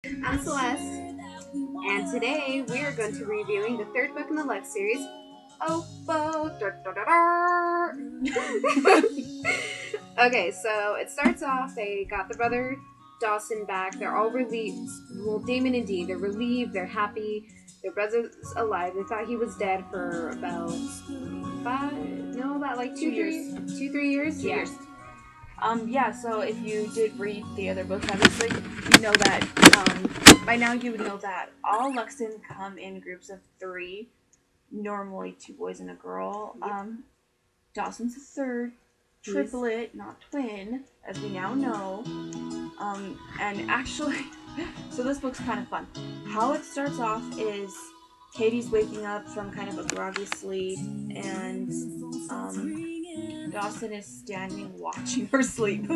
I'm Celeste, and today we are going to be reviewing the third book in the Lux series, Opal. Okay, so it starts off, they got the brother Dawson back. They're all relieved. Well, Damon and Dee, they're relieved, they're happy. Their brother's alive. They thought he was dead for about about like 2 years. 3 years? Two Yeah. years. So if you did read the other books, obviously, you know that, by now you would know that all Luxon come in groups of 3, normally 2 boys and a girl. Yep. Dawson's a third, triplet, not twin, as we now know. And actually, so this book's kind of fun. How it starts off is Katie's waking up from kind of a groggy sleep, and Dawson is standing watching her sleep.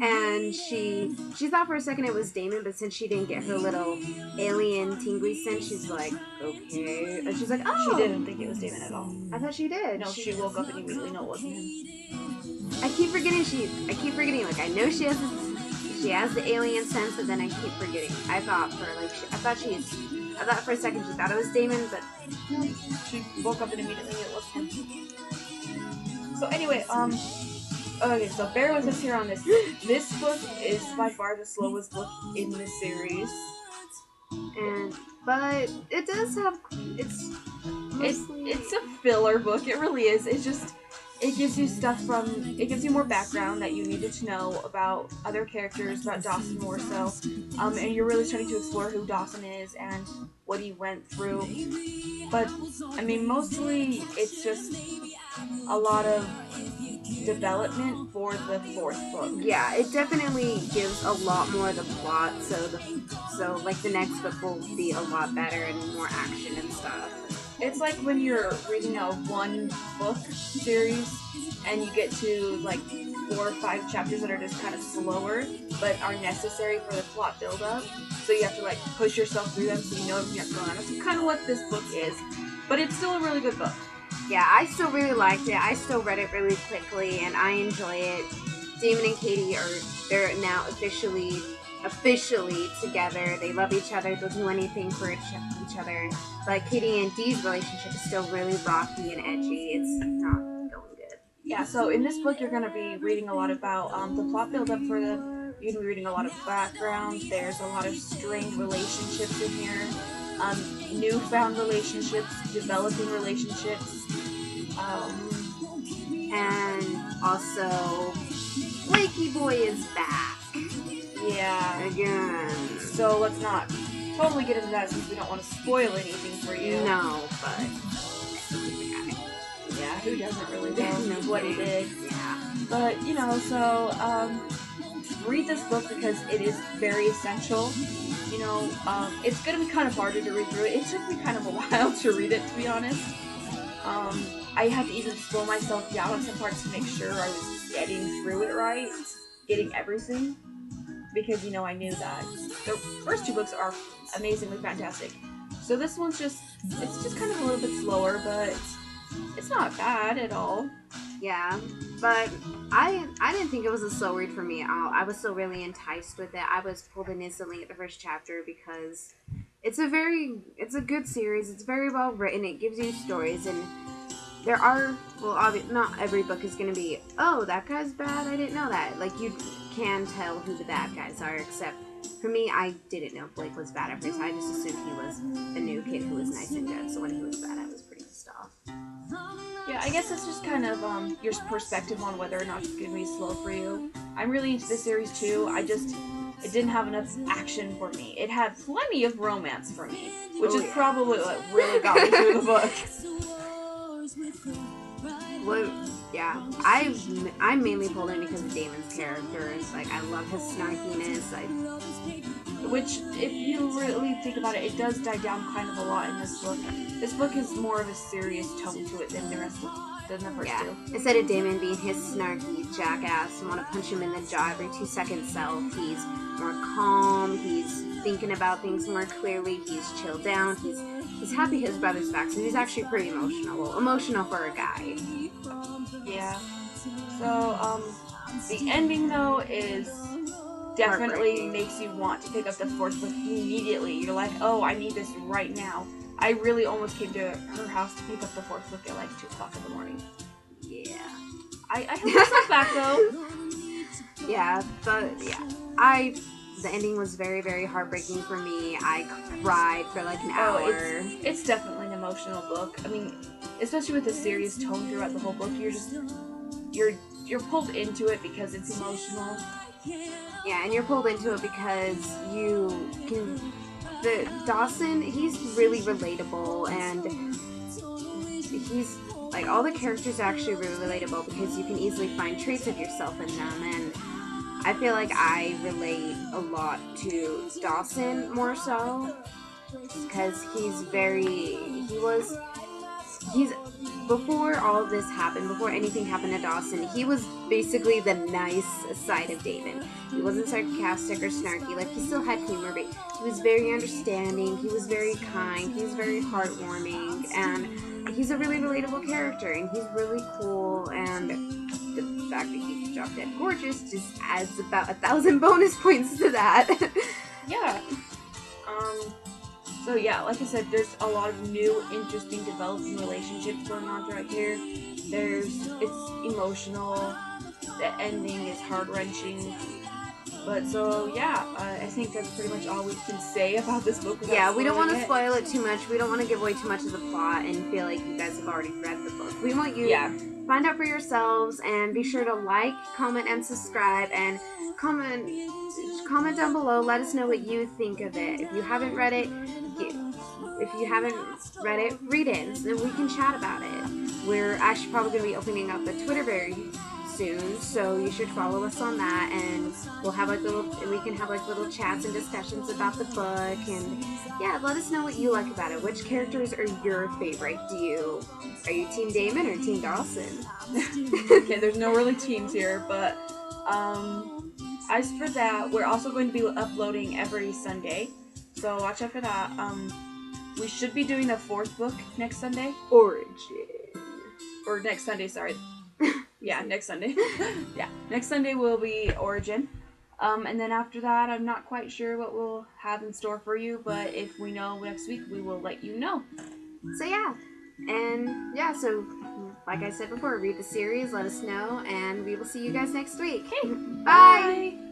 And she thought for a second it was Damon, but since she didn't get her little alien tingly scent, she's like, okay. And she's like, oh. She didn't think it was Damon at all. I thought she did. No, she woke up and immediately knew it wasn't him. I keep forgetting. Like, I know she has the alien sense, but then I keep forgetting. I thought for a second she thought it was Damon, but no, she woke up and immediately knew it wasn't him. So anyway, okay, so bear with us here on this. This book is by far the slowest book in the series. But it does have, it's a filler book. It really is. It gives you more background that you needed to know about other characters, about Dawson more so. And you're really starting to explore who Dawson is and what he went through. But, I mean, mostly it's just a lot of development for the 4th book. Yeah, it definitely gives a lot more of the plot, so the next book will be a lot better and more action and stuff. It's like when you're reading a 1-book series and you get to like 4 or 5 chapters that are just kind of slower but are necessary for the plot build-up, so you have to like push yourself through them so you know everything that's going on. That's kind of what this book is, but it's still a really good book. Yeah, I still really liked it. I still read it really quickly, and I enjoy it. Damon and Katie they're now officially together. They love each other. They'll do anything for each other. But Katie and Dee's relationship is still really rocky and edgy. It's not going good. Yeah, so in this book, you're going to be reading a lot about the plot build-up for the... You're going to be reading a lot of background. There's a lot of strained relationships in here. Newfound relationships, developing relationships. And also, Flaky Boy is back. Yeah. Again. So let's not totally get into that since we don't want to spoil anything for you. No, but I still like the guy. Yeah, who doesn't really know what he did. Yeah. But, read this book because it is very essential. It's going to be kind of harder to read through it. It took me kind of a while to read it, to be honest. I had to even slow myself down on some parts to make sure I was getting through it right, getting everything. Because, I knew that the first 2 books are amazingly fantastic. So this one's it's just kind of a little bit slower, but it's not bad at all. Yeah, but I didn't think it was a slow read for me at all. I was still really enticed with it. I was pulled in instantly at the first chapter because it's a good series. It's very well written. It gives you stories, and there are, not every book is going to be, oh, that guy's bad, I didn't know that. Like, you can tell who the bad guys are, except for me, I didn't know Blake was bad at first. I just assumed he was a new kid who was nice and good, so when he was bad, I was pretty pissed off. Yeah, I guess it's just kind of your perspective on whether or not it's going to be slow for you. I'm really into this series too. It didn't have enough action for me. It had plenty of romance for me, which is probably what really got me through the book. Well, yeah, I'm mainly pulled in because of Damon's character. It's like, I love his snarkiness. Which, if you really think about it, it does die down kind of a lot in this book. This book is more of a serious tone to it than the first two. Instead of Damon being his snarky jackass and want to punch him in the jaw every 2 seconds self, he's more calm, he's thinking about things more clearly, he's chilled down, he's happy his brother's back, so he's actually pretty emotional. Well, emotional for a guy. Yeah. So, the ending, though, is definitely heartbreaking. makes you want to pick up the fourth book immediately. You're like, oh, I need this right now. I really almost came to her house to pick up the fourth book at like 2 o'clock in the morning. Yeah. I held myself back though. Yeah, but yeah, the ending was very, very heartbreaking for me. I cried for like an hour. It's definitely an emotional book. I mean, especially with the serious tone throughout the whole book, you're pulled into it because it's emotional. Yeah, and you're pulled into it because you can. The Dawson, he's really relatable, and he's like all the characters are actually really relatable because you can easily find traits of yourself in them, and I feel like I relate a lot to Dawson more so because he's before all of this happened, before anything happened to Dawson, he was basically the nice side of David. He wasn't sarcastic or snarky, like he still had humor, but he was very understanding, he was very kind, he was very heartwarming, and he's a really relatable character, and he's really cool, and the fact that he's drop dead gorgeous just adds about 1,000 bonus points to that. Yeah. So yeah, like I said, there's a lot of new, interesting, developing relationships going on throughout here. It's emotional. The ending is heart-wrenching. But so yeah, I think that's pretty much all we can say about this book. Yeah, we don't want to it. spoil it too much. We don't want to give away too much of the plot and feel like you guys have already read the book. We want you to find out for yourselves, and be sure to like, comment, and subscribe, and comment down below. Let us know what you think of it. If you haven't read it, read it, and we can chat about it. We're actually probably going to be opening up a Twitter very soon, so you should follow us on that, and we can have like little chats and discussions about the book, and yeah, let us know what you like about it. Which characters are your favorite? Are you Team Damon or Team Dawson? Okay, there's no really teams here, but as for that, we're also going to be uploading every Sunday, so watch out for that. We should be doing the fourth book next Sunday. Next Sunday, sorry. Yeah, next Sunday. Yeah, next Sunday will be Origin. And then after that, I'm not quite sure what we'll have in store for you, but if we know next week, we will let you know. So yeah, and yeah, so like I said before, read the series, let us know, and we will see you guys next week. Okay, bye!